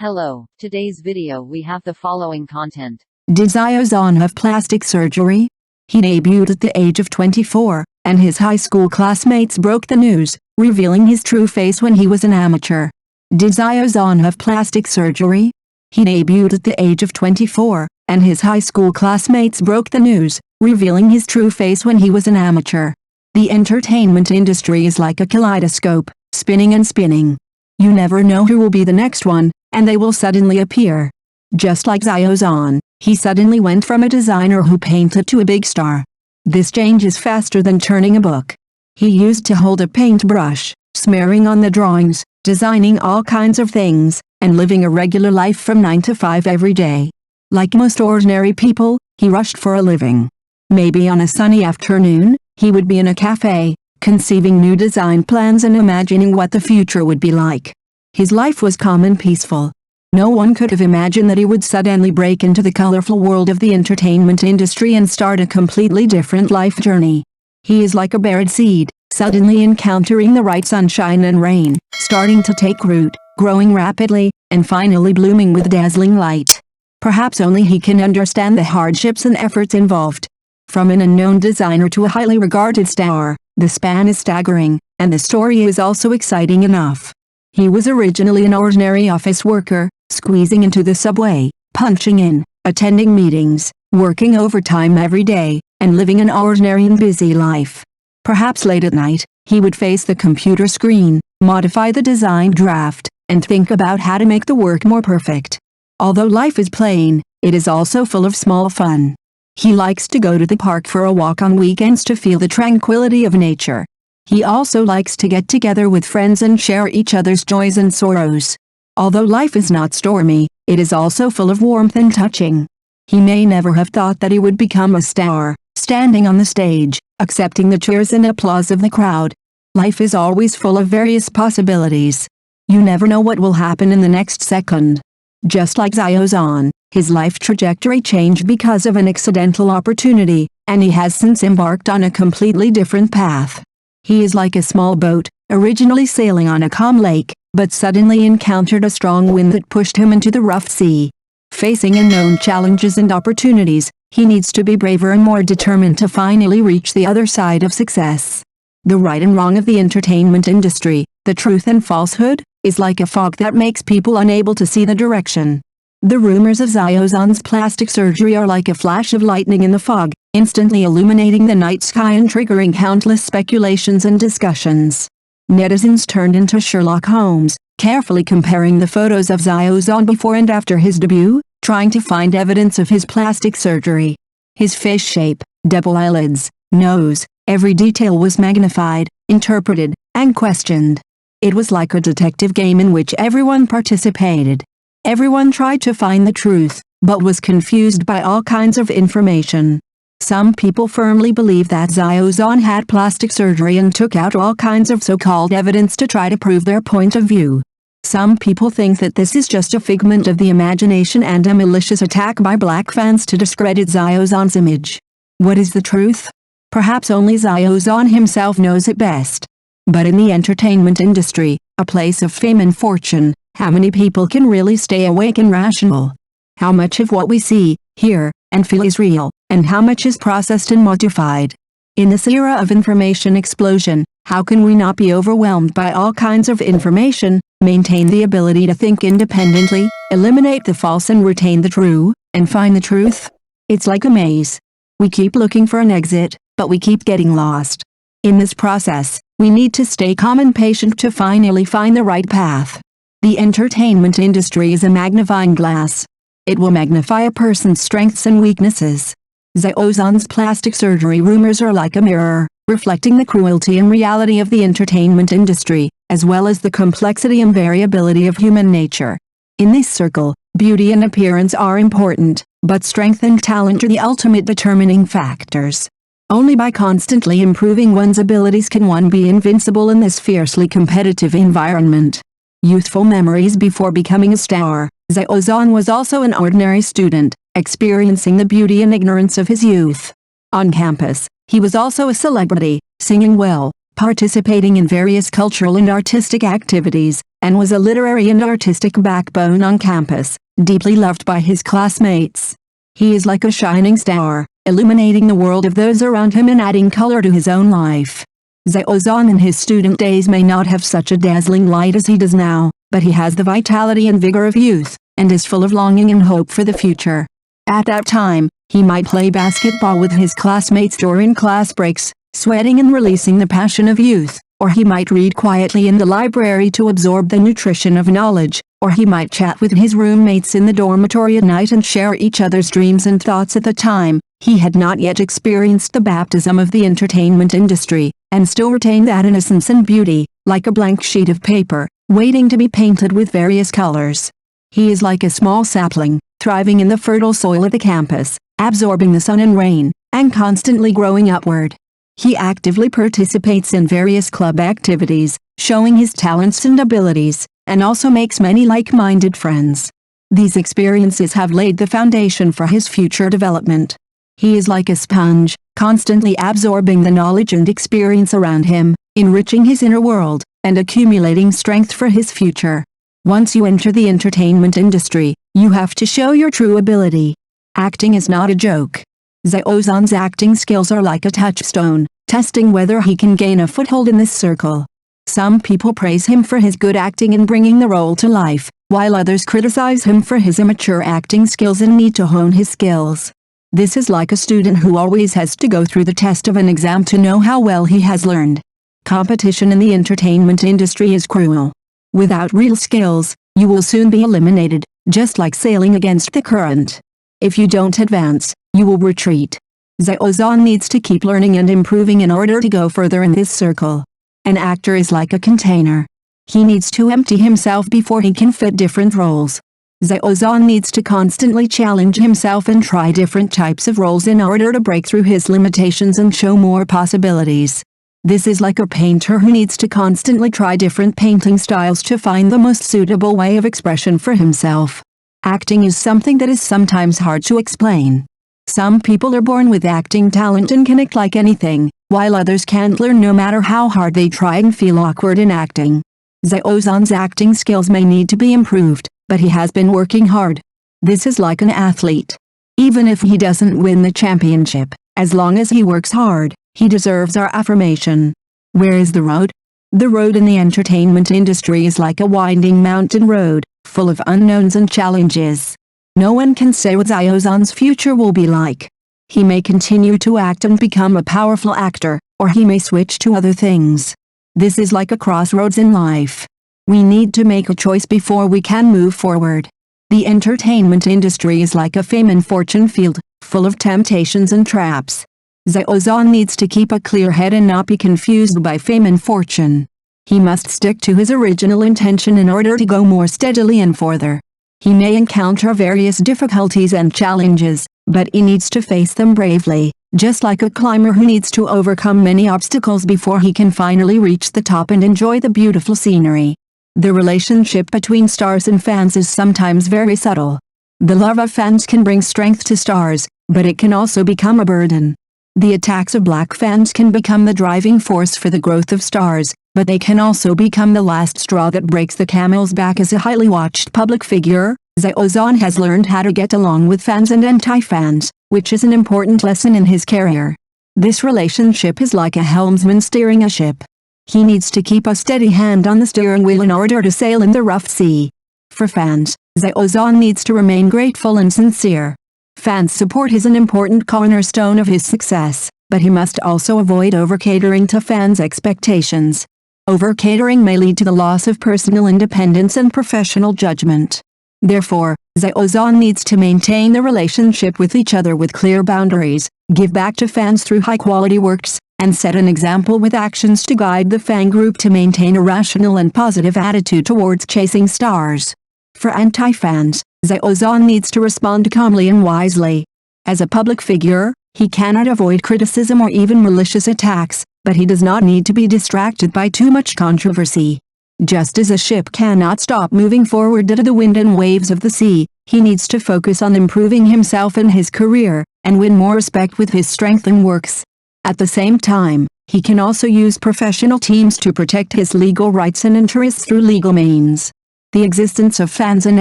Hello, today's video we have the following content. Did Xiao Zhan have plastic surgery? He debuted at the age of 24, and his high school classmates broke the news, revealing his true face when he was an amateur. Did Xiao Zhan have plastic surgery? He debuted at the age of 24, and his high school classmates broke the news, revealing his true face when he was an amateur. The entertainment industry is like a kaleidoscope, spinning and spinning. You never know who will be the next one, and they will suddenly appear. Just like Xiao Zhan, he suddenly went from a designer who painted to a big star. This change is faster than turning a book. He used to hold a paintbrush, smearing on the drawings, designing all kinds of things, and living a regular life from 9 to 5 every day. Like most ordinary people, he rushed for a living. Maybe on a sunny afternoon, he would be in a cafe, conceiving new design plans and imagining what the future would be like. His life was calm and peaceful. No one could have imagined that he would suddenly break into the colorful world of the entertainment industry and start a completely different life journey. He is like a buried seed, suddenly encountering the right sunshine and rain, starting to take root, growing rapidly, and finally blooming with dazzling light. Perhaps only he can understand the hardships and efforts involved. From an unknown designer to a highly regarded star, the span is staggering, and the story is also exciting enough. He was originally an ordinary office worker, squeezing into the subway, punching in, attending meetings, working overtime every day, and living an ordinary and busy life. Perhaps late at night, he would face the computer screen, modify the design draft, and think about how to make the work more perfect. Although life is plain, it is also full of small fun. He likes to go to the park for a walk on weekends to feel the tranquility of nature. He also likes to get together with friends and share each other's joys and sorrows. Although life is not stormy, it is also full of warmth and touching. He may never have thought that he would become a star, standing on the stage, accepting the cheers and applause of the crowd. Life is always full of various possibilities. You never know what will happen in the next second. Just like Xiao Zhan, his life trajectory changed because of an accidental opportunity, and he has since embarked on a completely different path. He is like a small boat, originally sailing on a calm lake, but suddenly encountered a strong wind that pushed him into the rough sea. Facing unknown challenges and opportunities, he needs to be braver and more determined to finally reach the other side of success. The right and wrong of the entertainment industry, the truth and falsehood, is like a fog that makes people unable to see the direction. The rumors of Xiao Zhan's plastic surgery are like a flash of lightning in the fog, instantly illuminating the night sky and triggering countless speculations and discussions. Netizens turned into Sherlock Holmes, carefully comparing the photos of Xiao Zhan before and after his debut, trying to find evidence of his plastic surgery. His face shape, double eyelids, nose, every detail was magnified, interpreted, and questioned. It was like a detective game in which everyone participated. Everyone tried to find the truth, but was confused by all kinds of information. Some people firmly believe that Xiao Zhan had plastic surgery and took out all kinds of so-called evidence to try to prove their point of view. Some people think that this is just a figment of the imagination and a malicious attack by black fans to discredit Xiao Zhan's image. What is the truth? Perhaps only Xiao Zhan himself knows it best. But in the entertainment industry, a place of fame and fortune, how many people can really stay awake and rational? How much of what we see, hear, and feel is real, and how much is processed and modified? In this era of information explosion, how can we not be overwhelmed by all kinds of information, maintain the ability to think independently, eliminate the false and retain the true, and find the truth? It's like a maze. We keep looking for an exit, but we keep getting lost. In this process, we need to stay calm and patient to finally find the right path. The entertainment industry is a magnifying glass. It will magnify a person's strengths and weaknesses. Xiao Zhan's plastic surgery rumors are like a mirror, reflecting the cruelty and reality of the entertainment industry, as well as the complexity and variability of human nature. In this circle, beauty and appearance are important, but strength and talent are the ultimate determining factors. Only by constantly improving one's abilities can one be invincible in this fiercely competitive environment. Youthful memories before becoming a star, Xiao Zhan was also an ordinary student, experiencing the beauty and ignorance of his youth. On campus, he was also a celebrity, singing well, participating in various cultural and artistic activities, and was a literary and artistic backbone on campus, deeply loved by his classmates. He is like a shining star, illuminating the world of those around him and adding color to his own life. Xiao Zhan in his student days may not have such a dazzling light as he does now, but he has the vitality and vigor of youth, and is full of longing and hope for the future. At that time, he might play basketball with his classmates during class breaks, sweating and releasing the passion of youth, or he might read quietly in the library to absorb the nutrition of knowledge, or he might chat with his roommates in the dormitory at night and share each other's dreams and thoughts. At the time, he had not yet experienced the baptism of the entertainment industry, and still retained that innocence and beauty, like a blank sheet of paper, waiting to be painted with various colors. He is like a small sapling, thriving in the fertile soil of the campus, absorbing the sun and rain, and constantly growing upward. He actively participates in various club activities, showing his talents and abilities, and also makes many like-minded friends. These experiences have laid the foundation for his future development. He is like a sponge, constantly absorbing the knowledge and experience around him, enriching his inner world, and accumulating strength for his future. Once you enter the entertainment industry, you have to show your true ability. Acting is not a joke. Xiao Zhan's acting skills are like a touchstone, testing whether he can gain a foothold in this circle. Some people praise him for his good acting in bringing the role to life, while others criticize him for his immature acting skills and need to hone his skills. This is like a student who always has to go through the test of an exam to know how well he has learned. Competition in the entertainment industry is cruel. Without real skills, you will soon be eliminated, just like sailing against the current. If you don't advance, you will retreat. Xiao Zhan needs to keep learning and improving in order to go further in this circle. An actor is like a container. He needs to empty himself before he can fit different roles. Xiao Zhan needs to constantly challenge himself and try different types of roles in order to break through his limitations and show more possibilities. This is like a painter who needs to constantly try different painting styles to find the most suitable way of expression for himself. Acting is something that is sometimes hard to explain. Some people are born with acting talent and can act like anything, while others can't learn no matter how hard they try and feel awkward in acting. Xiao Zhan's acting skills may need to be improved, but he has been working hard. This is like an athlete. Even if he doesn't win the championship, as long as he works hard, he deserves our affirmation. Where is the road? The road in the entertainment industry is like a winding mountain road, full of unknowns and challenges. No one can say what Xiao Zhan's future will be like. He may continue to act and become a powerful actor, or he may switch to other things. This is like a crossroads in life. We need to make a choice before we can move forward. The entertainment industry is like a fame and fortune field, full of temptations and traps. Xiao Zhan needs to keep a clear head and not be confused by fame and fortune. He must stick to his original intention in order to go more steadily and further. He may encounter various difficulties and challenges, but he needs to face them bravely, just like a climber who needs to overcome many obstacles before he can finally reach the top and enjoy the beautiful scenery. The relationship between stars and fans is sometimes very subtle. The love of fans can bring strength to stars, but it can also become a burden. The attacks of black fans can become the driving force for the growth of stars, but they can also become the last straw that breaks the camel's back. As a highly watched public figure, Xiao Zhan has learned how to get along with fans and anti-fans, which is an important lesson in his career. This relationship is like a helmsman steering a ship. He needs to keep a steady hand on the steering wheel in order to sail in the rough sea. For fans, Xiao Zhan needs to remain grateful and sincere. Fans' support is an important cornerstone of his success, but he must also avoid over-catering to fans' expectations. Over-catering may lead to the loss of personal independence and professional judgment. Therefore, Xiao Zhan needs to maintain the relationship with each other with clear boundaries, give back to fans through high-quality works, and set an example with actions to guide the fan group to maintain a rational and positive attitude towards chasing stars. For anti-fans, Xiao Zhan needs to respond calmly and wisely. As a public figure, he cannot avoid criticism or even malicious attacks, but he does not need to be distracted by too much controversy. Just as a ship cannot stop moving forward due to the wind and waves of the sea, he needs to focus on improving himself and his career, and win more respect with his strength and works. At the same time, He can also use professional teams to protect his legal rights and interests through legal means. The existence of fans and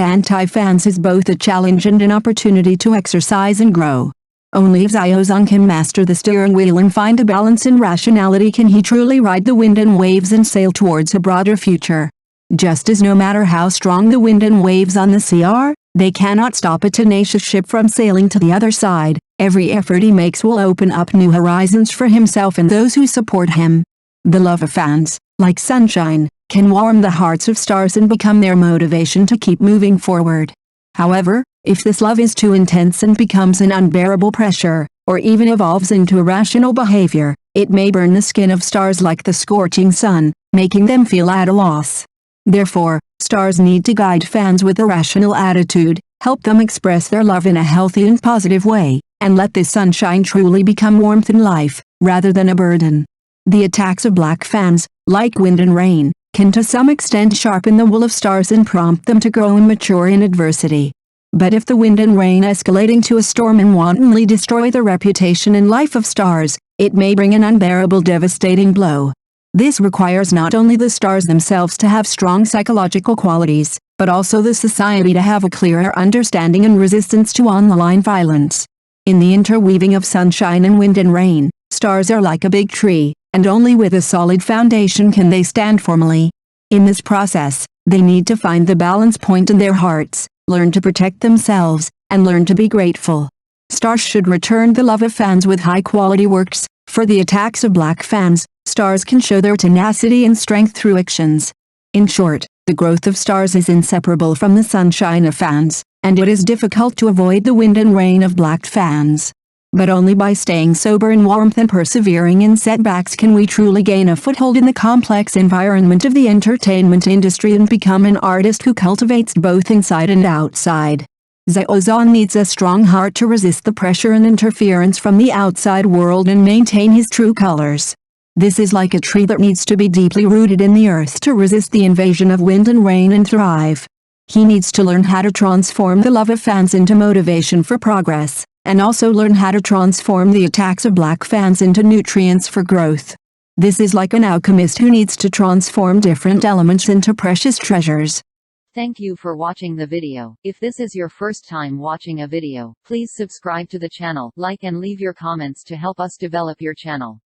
anti-fans is both a challenge and an opportunity to exercise and grow. Only if Xiao Zhan can master the steering wheel and find a balance in rationality can he truly ride the wind and waves and sail towards a broader future. Just as no matter how strong the wind and waves on the sea are, they cannot stop a tenacious ship from sailing to the other side, every effort he makes will open up new horizons for himself and those who support him. The love of fans, like sunshine, can warm the hearts of stars and become their motivation to keep moving forward. However, if this love is too intense and becomes an unbearable pressure, or even evolves into irrational behavior, it may burn the skin of stars like the scorching sun, making them feel at a loss. Therefore, stars need to guide fans with a rational attitude, help them express their love in a healthy and positive way, and let this sunshine truly become warmth and life, rather than a burden. The attacks of black fans, like wind and rain, can to some extent sharpen the wool of stars and prompt them to grow and mature in adversity. But if the wind and rain escalate into a storm and wantonly destroy the reputation and life of stars, it may bring an unbearable devastating blow. This requires not only the stars themselves to have strong psychological qualities, but also the society to have a clearer understanding and resistance to online violence. In the interweaving of sunshine and wind and rain, stars are like a big tree, and only with a solid foundation can they stand firmly. In this process, they need to find the balance point in their hearts, learn to protect themselves, and learn to be grateful. Stars should return the love of fans with high-quality works. For the attacks of black fans, stars can show their tenacity and strength through actions. In short, the growth of stars is inseparable from the sunshine of fans, and it is difficult to avoid the wind and rain of black fans. But only by staying sober in warmth and persevering in setbacks can we truly gain a foothold in the complex environment of the entertainment industry and become an artist who cultivates both inside and outside. Xiao Zhan needs a strong heart to resist the pressure and interference from the outside world and maintain his true colors. This is like a tree that needs to be deeply rooted in the earth to resist the invasion of wind and rain and thrive. He needs to learn how to transform the love of fans into motivation for progress, and also learn how to transform the attacks of black fans into nutrients for growth. This is like an alchemist who needs to transform different elements into precious treasures. Thank you for watching the video. If this is your first time watching a video, please subscribe to the channel, like and leave your comments to help us develop your channel.